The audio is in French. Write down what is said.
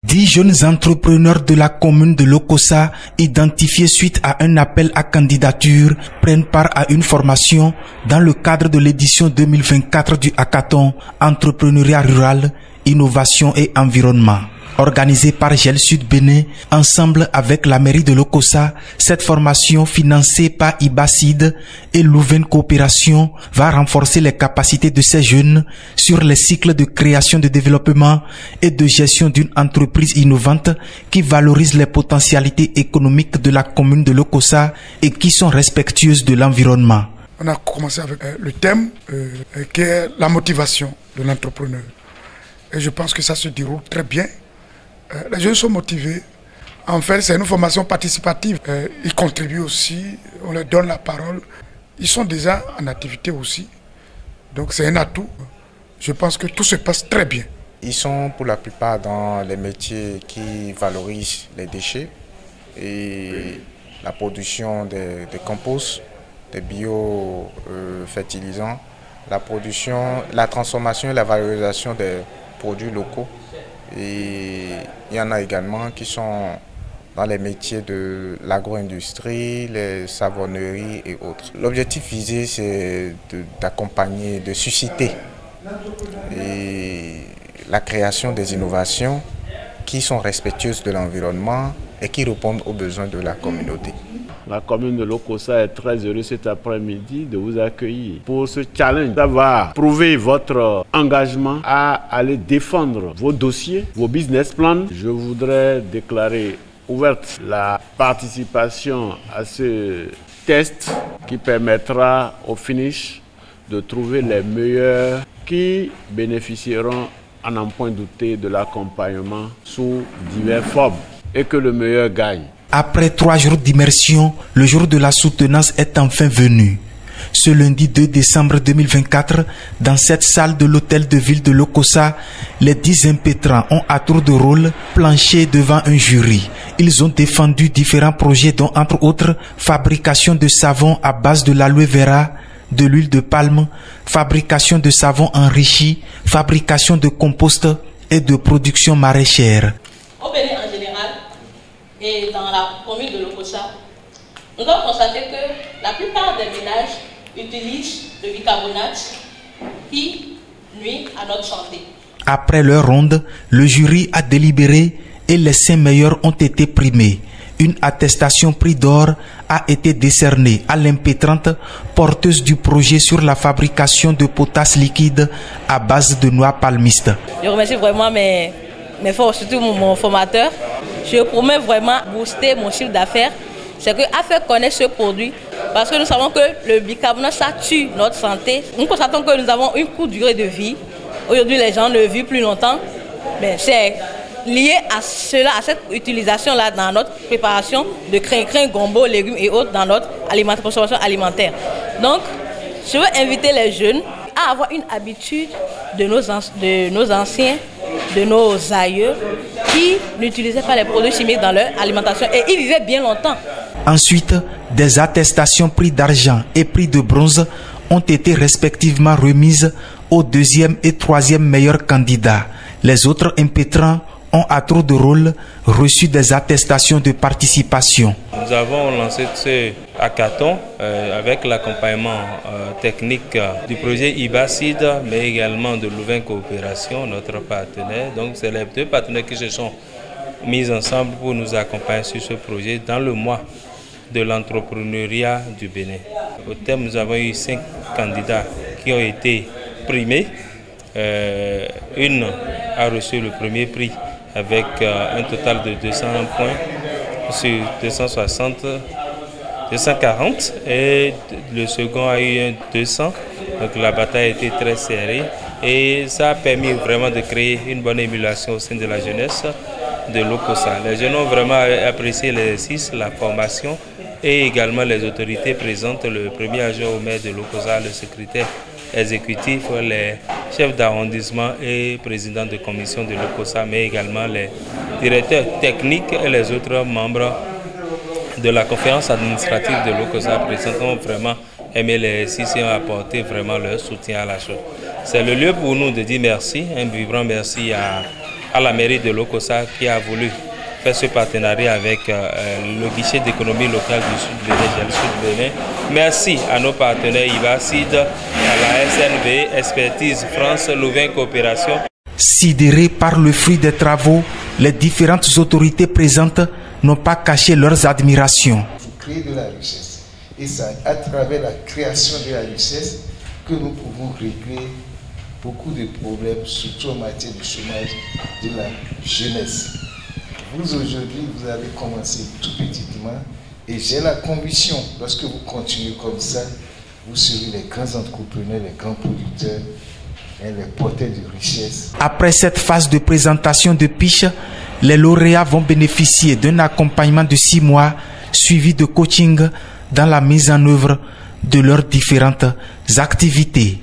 10 jeunes entrepreneurs de la commune de Lokossa, identifiés suite à un appel à candidature, prennent part à une formation dans le cadre de l'édition 2024 du Hackathon Entrepreneuriat rural, innovation et environnement. Organisée par GEL Sud Bénin, ensemble avec la mairie de Lokossa, cette formation financée par IBACID et Louvain Coopération va renforcer les capacités de ces jeunes sur les cycles de création, de développement et de gestion d'une entreprise innovante qui valorise les potentialités économiques de la commune de Lokossa et qui sont respectueuses de l'environnement. On a commencé avec le thème qui est la motivation de l'entrepreneur. Et je pense que ça se déroule très bien. Les jeunes sont motivés. En fait, c'est une formation participative. Ils contribuent aussi, on leur donne la parole. Ils sont déjà en activité aussi. Donc c'est un atout. Je pense que tout se passe très bien. Ils sont pour la plupart dans les métiers qui valorisent les déchets et la production des composts, des biofertilisants, la production, la transformation et la valorisation des produits locaux. Et il y en a également qui sont dans les métiers de l'agro-industrie, les savonneries et autres. L'objectif visé, c'est d'accompagner, de susciter la création des innovations qui sont respectueuses de l'environnement et qui répondent aux besoins de la communauté. La commune de Lokossa est très heureuse cet après-midi de vous accueillir pour ce challenge. Ça va prouver votre engagement à aller défendre vos dossiers, vos business plans. Je voudrais déclarer ouverte la participation à ce test qui permettra au finish de trouver les meilleurs qui bénéficieront à n'en point douter de l'accompagnement sous diverses formes et que le meilleur gagne. Après 3 jours d'immersion, le jour de la soutenance est enfin venu. Ce lundi 2 décembre 2024, dans cette salle de l'hôtel de ville de Lokossa, les 10 impétrants ont à tour de rôle planché devant un jury. Ils ont défendu différents projets dont entre autres fabrication de savon à base de l'aloe vera, de l'huile de palme, fabrication de savon enrichi, fabrication de compost et de production maraîchère. Au Bénin en général et dans la commune de Lokossa, nous avons constaté que la plupart des ménages utilisent le bicarbonate qui nuit à notre santé. Après leur ronde, le jury a délibéré et les 5 meilleurs ont été primés. Une attestation prix d'or a été décernée à l'impétrante porteuse du projet sur la fabrication de potasse liquide à base de noix palmistes. Je remercie vraiment mes surtout mon formateur. Je promets vraiment booster mon chiffre d'affaires. C'est qu'à faire connaître ce produit, parce que nous savons que le bicarbonate, ça tue notre santé. Nous constatons que nous avons une courte durée de vie. Aujourd'hui, les gens ne vivent plus longtemps. Mais c'est lié à cela, à cette utilisation-là dans notre préparation de crin-crin, gombo, légumes et autres dans notre consommation alimentaire. Donc, je veux inviter les jeunes à avoir une habitude de nos anciens, de nos aïeux, qui n'utilisaient pas les produits chimiques dans leur alimentation et ils vivaient bien longtemps. Ensuite, des attestations prix d'argent et prix de bronze ont été respectivement remises aux 2e et 3e meilleurs candidats. Les autres impétrants ont à tour de rôle reçu des attestations de participation. Nous avons lancé ce hackathon avec l'accompagnement technique du projet IBACID, mais également de Louvain Coopération, notre partenaire. Donc c'est les 2 partenaires qui se sont mis ensemble pour nous accompagner sur ce projet dans le mois de l'entrepreneuriat du Bénin. Au terme, nous avons eu 5 candidats qui ont été primés. Une a reçu le premier prix avec un total de 200 points sur 240 et le second a eu un 200. Donc la bataille a été très serrée et ça a permis vraiment de créer une bonne émulation au sein de la jeunesse de Lokossa. Les jeunes ont vraiment apprécié l'exercice, la formation et également les autorités présentes, le premier adjoint au maire de Lokossa, le secrétaire exécutif, les chefs d'arrondissement et présidents de commission de Lokossa, mais également les directeurs techniques et les autres membres de la conférence administrative de Lokossa présente ont vraiment aimé l'exercice et ont apporté vraiment leur soutien à la chose. C'est le lieu pour nous de dire merci, un vibrant merci à à la mairie de Lokossa qui a voulu faire ce partenariat avec le guichet d'économie locale du Sud Bénin, le Sud Bénin. Merci à nos partenaires IBACID, à la SNV, Expertise France, Louvain Coopération. Sidérés par le fruit des travaux, les différentes autorités présentes n'ont pas caché leurs admirations. Pour créer de la richesse, et c'est à travers la création de la richesse que nous pouvons régler beaucoup de problèmes, surtout en matière de chômage de la jeunesse. Vous aujourd'hui, vous avez commencé tout petitement et j'ai la conviction, lorsque vous continuez comme ça, vous serez les grands entrepreneurs, les grands producteurs et les porteurs de richesse. Après cette phase de présentation de pitch, les lauréats vont bénéficier d'un accompagnement de 6 mois suivi de coaching dans la mise en œuvre de leurs différentes activités.